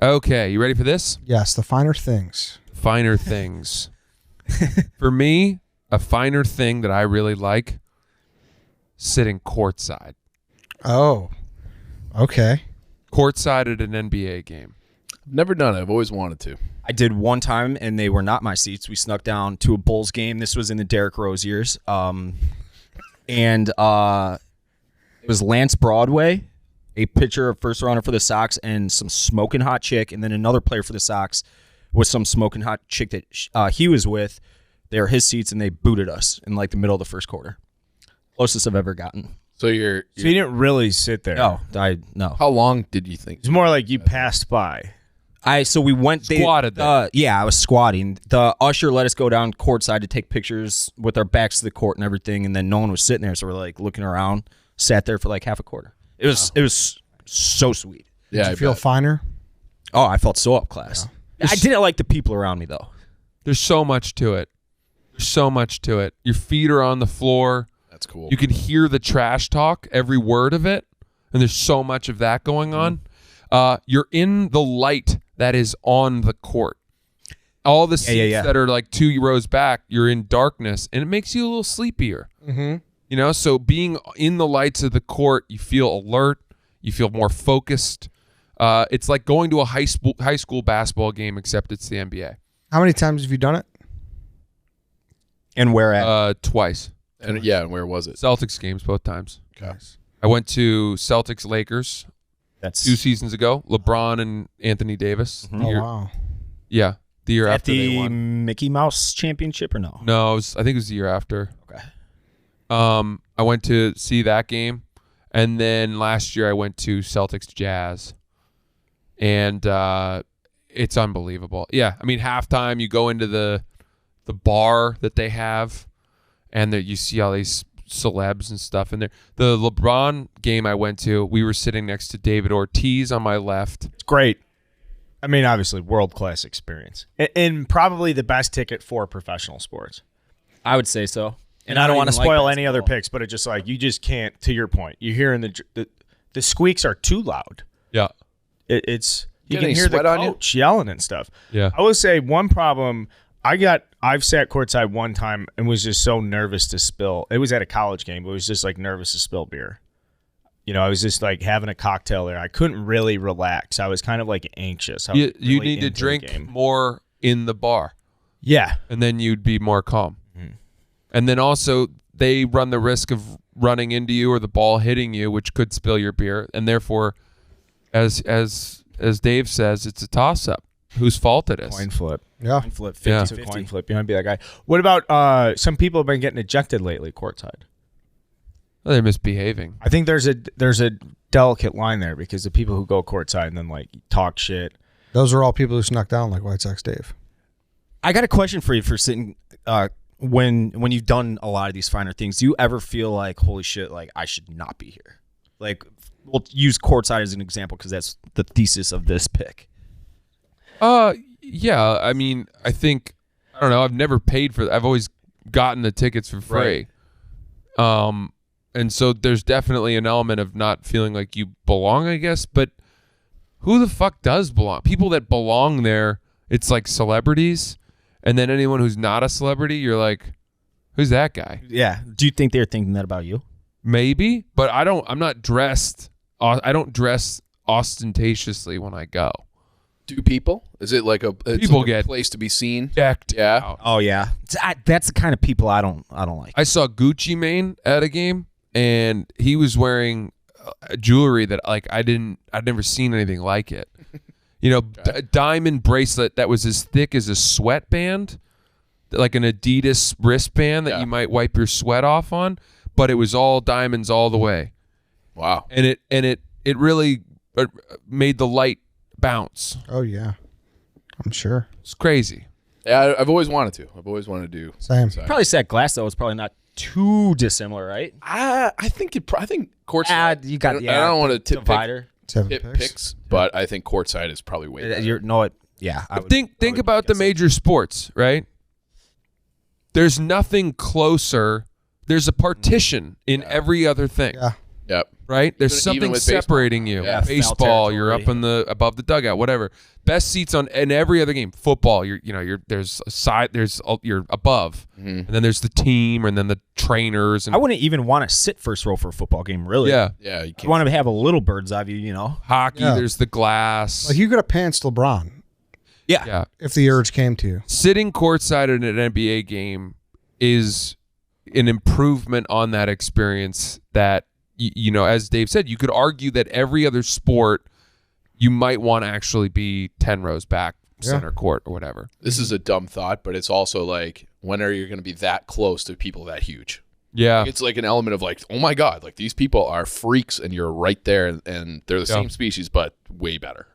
Okay, you ready for this? Yes, the finer things. Finer things. For me, a finer thing that I really like, sitting courtside. Oh, okay. Courtside at an NBA game. I've never done it. I've always wanted to. I did one time, and they were not my seats. We snuck down to a Bulls game. This was in the Derrick Rose years. It was Lance Broadway, a pitcher, first rounder for the Sox, and some smoking hot chick, and then another player for the Sox with some smoking hot chick that he was with. They were his seats, and they booted us in like the middle of the first quarter. Closest I've ever gotten. So you're So you didn't really sit there. No. how long did you think? It's more like you passed by. So we went Squatted there. Yeah, I was squatting. The usher let us go down courtside to take pictures with our backs to the court and everything, and then no one was sitting there, so we're like looking around. Sat there for like half a quarter. It was so sweet. Yeah, Did you feel finer? Oh, I felt so up class. I didn't like the people around me though. There's so much to it. There's so much to it. Your feet are on the floor. That's cool. You can hear the trash talk, every word of it, and there's so much of that going on. You're in the light that is on the court. All the seats that are like 2 rows back, you're in darkness, and it makes you a little sleepier. Mm-hmm. You know, so being in the lights of the court, you feel alert, you feel more focused. It's like going to a high school basketball game, except it's the NBA. How many times have you done it? And where at? Twice. And and where was it? Celtics games, both times. Okay. I went to Celtics Lakers That's 2 seasons ago. LeBron and Anthony Davis. Mhm. The year- Wow. Yeah, the year at after they the won. Mickey Mouse Championship or no? No, I think it was the year after. Okay. I went to see that game, and then last year I went to Celtics Jazz, and it's unbelievable. Yeah, I mean halftime you go into the bar that they have, and you see all these celebs and stuff in there. The LeBron game I went to, we were sitting next to David Ortiz on my left. It's great. I mean, obviously, world-class experience. And probably the best ticket for professional sports. I would say so. And I don't want to spoil like any other basketball. picks, but it's just like, you just can't, to your point, you're hearing the squeaks are too loud. Yeah. It's you Get can any hear the sweat on you? coach yelling and stuff. Yeah. I will say one problem. I've sat courtside one time and was just so nervous to spill. It was at a college game, but it was just like nervous to spill beer. You know, I was just like having a cocktail there. I couldn't really relax. I was kind of like anxious. I was You really need to into the drink game. more in the bar, Yeah. and then you'd be more calm. And then also they run the risk of running into you or the ball hitting you, which could spill your beer, and therefore, as Dave says, it's a toss-up. Whose fault it is? Coin flip. Yeah. Coin flip, Yeah. 50-50. It's a coin flip. You might be that guy. What about some people have been getting ejected lately courtside? Well, they're misbehaving. I think there's a delicate line there because the people who go courtside and then like talk shit. Those are all people who snuck down like White Sox Dave. I got a question for you for sitting when you've done a lot of these finer things. Do you ever feel like, holy shit, like I should not be here? Like, we'll use courtside as an example because that's the thesis of this pick. Yeah. I mean, I don't know. I've never paid for. I've always gotten the tickets for free. Right. And so there's definitely an element of not feeling like you belong, I guess. But who the fuck does belong? People that belong there, it's like celebrities, and then anyone who's not a celebrity, you're like, who's that guy? Yeah. Do you think they're thinking that about you? Maybe, but I'm not dressed. I don't dress ostentatiously when I go. Do people? Is it like People like get a place to be seen? Decked Yeah. out. Oh yeah. That's the kind of people I don't like. I saw Gucci Mane at a game, and he was wearing jewelry that like I'd never seen anything like it. You know, a diamond bracelet that was as thick as a sweatband, like an Adidas wristband that you might wipe your sweat off on, but it was all diamonds all the way. Wow. And it really made the light bounce. Oh, yeah. I'm sure. It's crazy. Yeah, I've always wanted to. I've always wanted to do. Same. Probably set glass though. It's probably not too dissimilar, right? I think courtside. You got. I don't want to tip divider. 7 picks, but I think courtside is probably way better. You're no it. Yeah. I would, Think about the major sports, right? There's nothing closer. There's a partition in every other thing. Yeah. Yep. right? There's Even something with baseball. separating you. Yeah, foul Baseball, you're up territory. above the dugout, whatever. Best seats in every other game. Football, there's a side, you're above, and then there's the team, and then the trainers, and I wouldn't even want to sit first row for a football game, really. yeah, Yeah, you You can't. want to have a little bird's eye view, hockey. Yeah. There's the glass. Like you could have pantsed LeBron yeah, if the urge came to you. sitting courtside at an NBA game is an improvement on that experience. That as Dave said, you could argue that every other sport, you might want to actually be 10 rows back, center court or whatever. This is a dumb thought, but it's also like, when are you going to be that close to people that huge? Yeah. It's like an element of like, oh my God, like these people are freaks and you're right there and they're the same species, but way better.